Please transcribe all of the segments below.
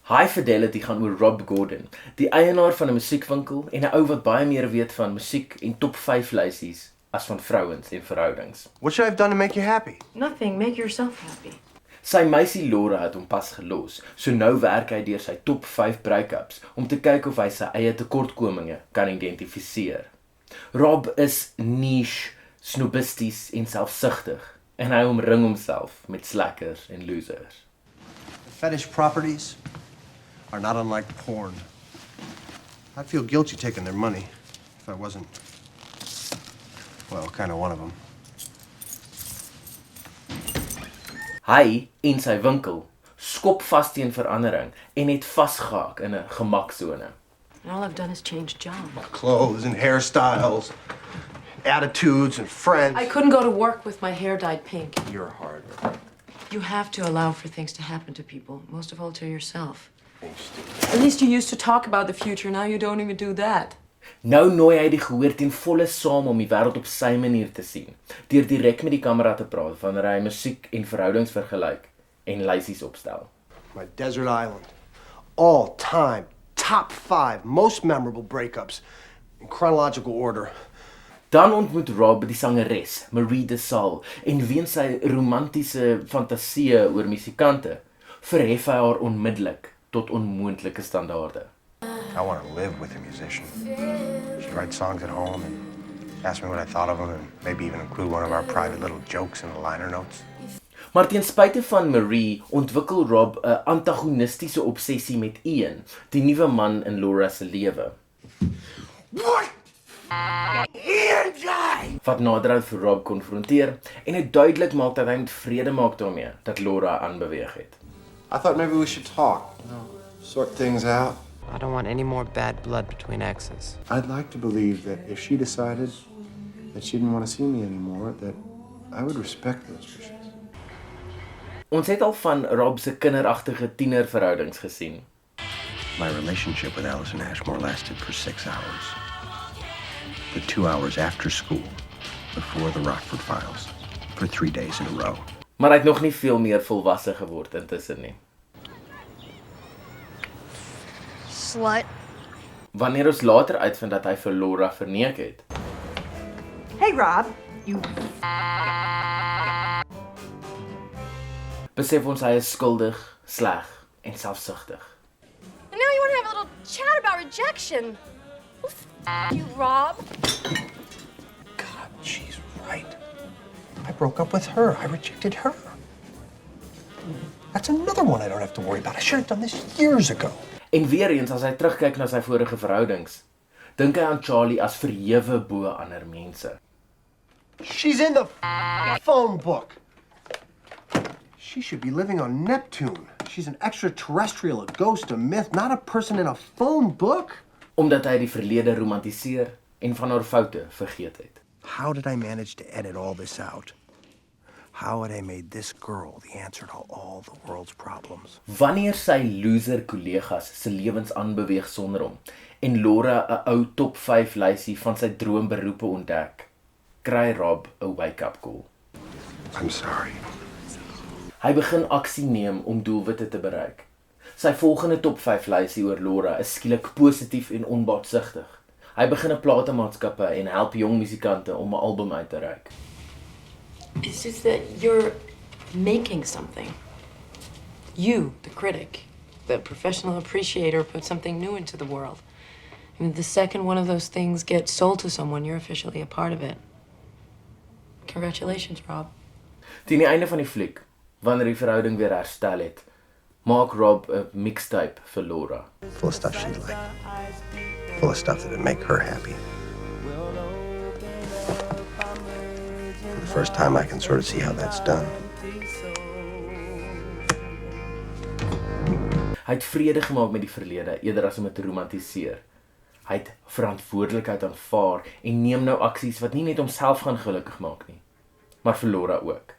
High Fidelity gaan oor Rob Gordon, die eienaar van 'n musiekwinkel en 'n ou wat baie meer weet van musiek en top 5 lysies as van vrouens en verhoudings. What should I have done to make you happy? Nothing. Make yourself happy. Sy meisie Laura het hom pas gelos, so nou werk hy deur sy top 5 breakups om te kyk of hy sy eie tekortkominge kan identifiseer. Rob is niche, snobisties en selfsugtig en hy omring homself met slackers en losers. Fetish properties are not unlike porn. I'd feel guilty taking their money if I wasn't, well, kind of one of them. Hy en sy winkel skop vas teen verandering en het vasgehaak in 'n gemaksone. And all I've done is change jobs. Clothes and hairstyles, attitudes and friends. I couldn't go to work with my hair dyed pink. You're hard. Right? You have to allow for things to happen to people, most of all to yourself. Stupid. At least you used to talk about the future, now you don't even do that. Nou nooi hy die gehoor ten volle saam om die wêreld op sy manier te sien, deur direk met die kamera te praat wanneer hy musiek en verhoudings vergelyk en lysies opstel. My desert island. All time, top 5 most memorable breakups in chronological order. Dan ontmoet Rob die sangeres, Marie DeSalle, en weens sy romantiese fantasieë oor musikante, verhef hy haar onmiddellik tot onmoontlike standaarde. I want to live with a musician. She'd write songs at home and ask me what I thought of them and maybe even include one of our private little jokes in the liner notes. Maar ten spyte van Marie ontwikkel Rob 'n antagonistiese obsessie met Ian, die nuwe man in Laura se lewe. What? Ian died! Wat naderhand vir Rob konfronteer en dit duidelik maak dat hy moet vrede maak daarmee dat Laura aanbeweeg het. I thought maybe we should talk, sort things out. I don't want any more bad blood between exes. I'd like to believe that if she decided that she didn't want to see me anymore, that I would respect those wishes. Ons het al van Rob se kinderagtige tienerverhoudings gesien. My relationship with Allison Ashmore lasted for 6 hours. For 2 hours after school, before the Rockford Files, for 3 days in a row. Maar hy het nog nie veel meer volwasse geword intussen nie. Slut. Wanneer ons later uitvind dat hy vir Laura verneek het, Hey, Rob. You. besef ons hy is skuldig, sleg en selfsugtig. And now you want to have a little chat about rejection. Well, you, Rob. God, she's right. I broke up with her. I rejected her. That's another one I don't have to worry about. I should have done this years ago. En weer eens as hy terugkyk na sy vorige verhoudings, dink hy aan Charlie as verhewe bo ander mense. She's in the phone book. She should be living on Neptune. She's an extraterrestrial, a ghost, a myth, not a person in a phone book. Omdat hy die verlede romantiseer en van haar foute vergeet het. How did I manage to edit all this out? How had I made this girl the answer to all the world's problems? Wanneer sy loser kollegas se lewens aanbeweeg sonder hom en Laura 'n ou top 5 lysie van sy droomberoepe ontdek, kry Rob 'n wake-up call. I'm sorry. Hy begin aksie neem om doelwitte te bereik. Sy volgende top 5 lysie oor Laura is skielik positief en onbaatsigtig. Hy begin 'n platemaatskappe en help jong musikante om 'n album uit te reik. It's just that you're making something. You, the critic, the professional appreciator, put something new into the world. I mean, the second one of those things gets sold to someone, you're officially a part of it. Congratulations, Rob. Teen die einde van die fliek, wanneer die verhouding weer herstel het, maak Rob 'n mixtape vir Laura. Full of stuff she'd like. Full of stuff that would make her happy. For the first time, I can sort of see how that's done. Hy het vrede gemaak met die verlede eerder as om dit te romantiseer. Hy het verantwoordelikheid aanvaar en neem nou aksies wat nie net homself gaan gelukkig maak nie, maar vir Laura ook.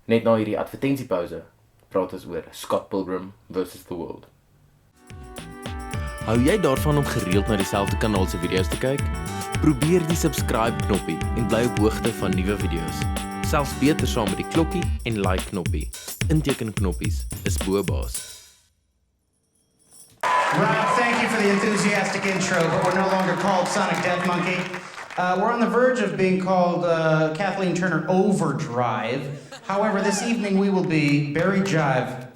Net na hierdie advertensiepouse praat ons oor Scott Pilgrim vs. The World. Hou jy daarvan om gereeld na dieselfde kanaal se video's te kyk? Probeer die subscribe knoppie en bly op hoogte van nuwe video's. Selfs beter saam met die klokkie en like knoppie. Inteken knoppies is bo baas. Rob, thank you for the enthusiastic intro, but we're no longer called Sonic Death Monkey. We're on the verge of being called Kathleen Turner Overdrive. However, this evening we will be Barry Jive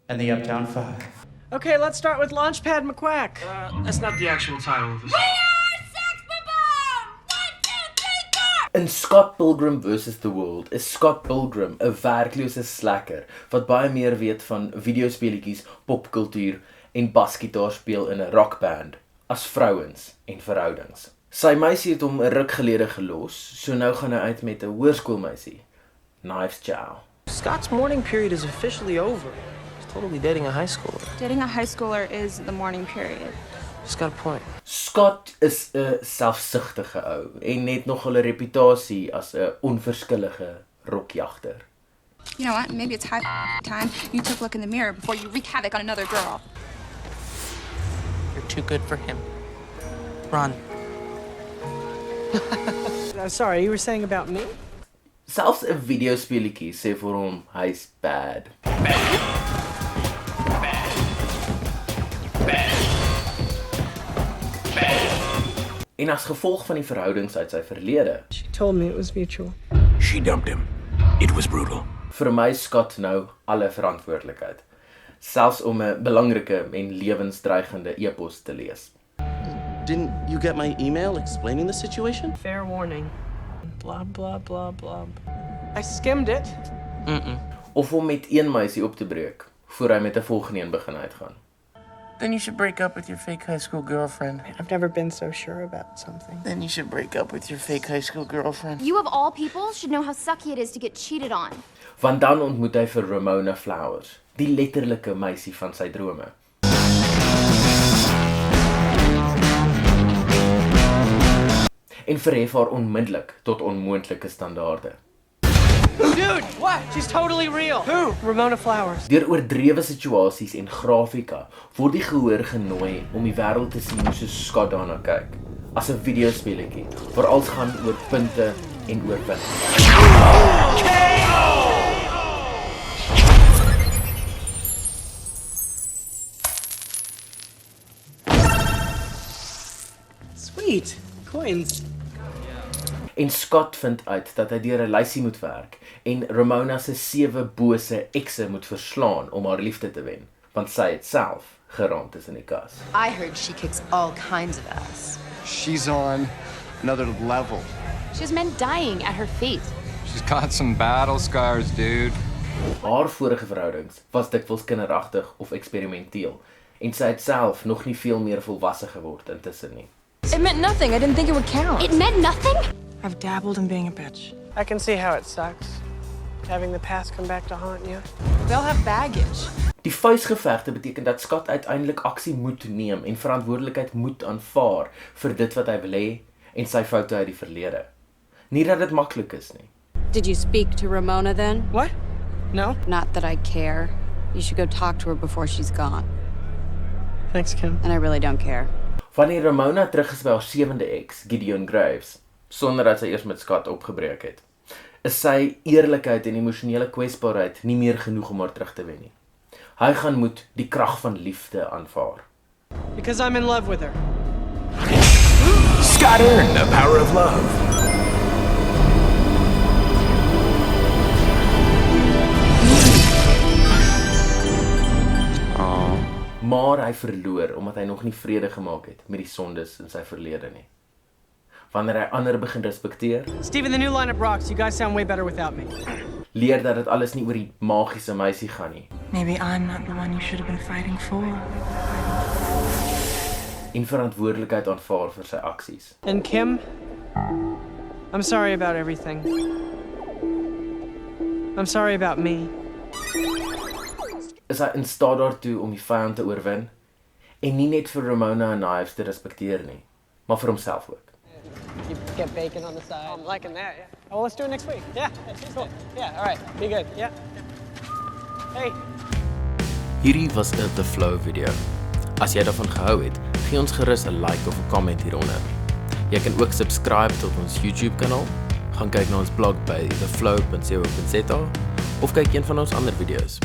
and the Uptown Five. Okay, let's start with Launchpad McQuack. That's not the actual title of this. In Scott Pilgrim vs. The World is Scott Pilgrim 'n werklose slacker wat baie meer weet van videospeletjies, popkultuur en basgitaar speel in 'n rockband as vrouens en verhoudings. Sy meisie het hom 'n ruk gelede gelos, so nou gaan hy uit met 'n hoërskoolmeisie. Knives Chow. Scott's mourning period is officially over. He's totally dating a high schooler. Dating a high schooler is the mourning period. He's got a point. Scott is 'n selfsugtige ou en het nog 'n reputasie as 'n onverskillige rokjagter. You know what? Maybe it's high time you took a look in the mirror before you wreak havoc on another girl. You're too good for him. Run. Sorry, you were saying about me? Selfs 'n videospeletjie sê vir hom hy's bad. En as gevolg van die verhoudings uit sy verlede, She told me it was mutual. She dumped him. It was brutal. vermy Scott nou alle verantwoordelikheid, selfs om 'n belangrike en lewensdreigende e-pos te lees. Didn't you get my email explaining the situation? Fair warning. Blah, blah, blah, blah. I skimmed it. Of om met een meisie op te breek, voor hy met 'n volgende een begin uitgaan. Then you should break up with your fake high school girlfriend. I've never been so sure about something. Then you should break up with your fake high school girlfriend. You of all people should know how sucky it is to get cheated on. Want dan ontmoet hy vir Ramona Flowers, die letterlike meisie van sy drome. En verhef haar onmiddellik tot onmoontlike standaarde. Dude, what? She's totally real. Who? Ramona Flowers. Deur oordrewe situasies en grafika word die gehoor genooi om die wêreld te sien hoe soos Scott daarna kyk, as 'n videospeletjie waar alles gaan oor punte en oorwinning. Sweet. Coins. En Scott vind uit dat hy deur 'n lysie moet werk en Ramona se 7 bose ekse moet verslaan om haar liefde te wen, want sy het self geraamd is in die kas. I heard she kicks all kinds of ass. She's on another level. She has men dying at her feet. She's got some battle scars, dude. Haar vorige verhoudings was dikwels kinderagtig of eksperimenteel en sy het self nog nie veel meer volwasse geword intussen nie. It meant nothing. I didn't think it would count. It meant nothing? I've dabbled in being a bitch. I can see how it sucks. Having the past come back to haunt you. They'll have baggage. Die vuisgevegte beteken dat Scott uiteindelik aksie moet neem en verantwoordelikheid moet aanvaar vir dit wat hy wil hê en sy foute uit die verlede. Nie dat dit maklik is nie. Did you speak to Ramona then? What? No? Not that I care. You should go talk to her before she's gone. Thanks, Kim. And I really don't care. Wanneer Ramona terug is by haar 7de ex, Gideon Graves, sonder dat sy eers met Scott opgebreek het, is sy eerlikheid en emosionele kwesbaarheid nie meer genoeg om haar terug te wen nie. Hy gaan moet die krag van liefde aanvaar. Because I'm in love with her. Scott earned the power of love. Maar hy verloor omdat hy nog nie vrede gemaak het met die sondes in sy verlede nie. Wanneer hy ander begin respekteer, Steven, the new lineup rocks. You guys sound way better without me. leer dat dit alles nie oor die magiese meisie gaan nie. Maybe I'm not the one you should have been fighting for. En verantwoordelikheid aanvaar vir sy aksies. And Kim, I'm sorry about everything. I'm sorry about me. Is hy in staat daartoe om die vyand te oorwin en nie net vir Ramona en Knives te respekteer nie, maar vir homself ook. You get bacon on the side. I'm liking that, yeah. Oh, well, let's do it next week. Yeah, cool. Yeah, all right. Be good. Yeah. Hey. Hierdie was 'n The Flow video. As jy daarvan gehou het, gee ons gerus 'n like of 'n comment hieronder. Jy kan ook subscribe tot ons YouTube kanaal, gaan kyk na ons blog by theflow.co.za of kyk een van ons ander video's.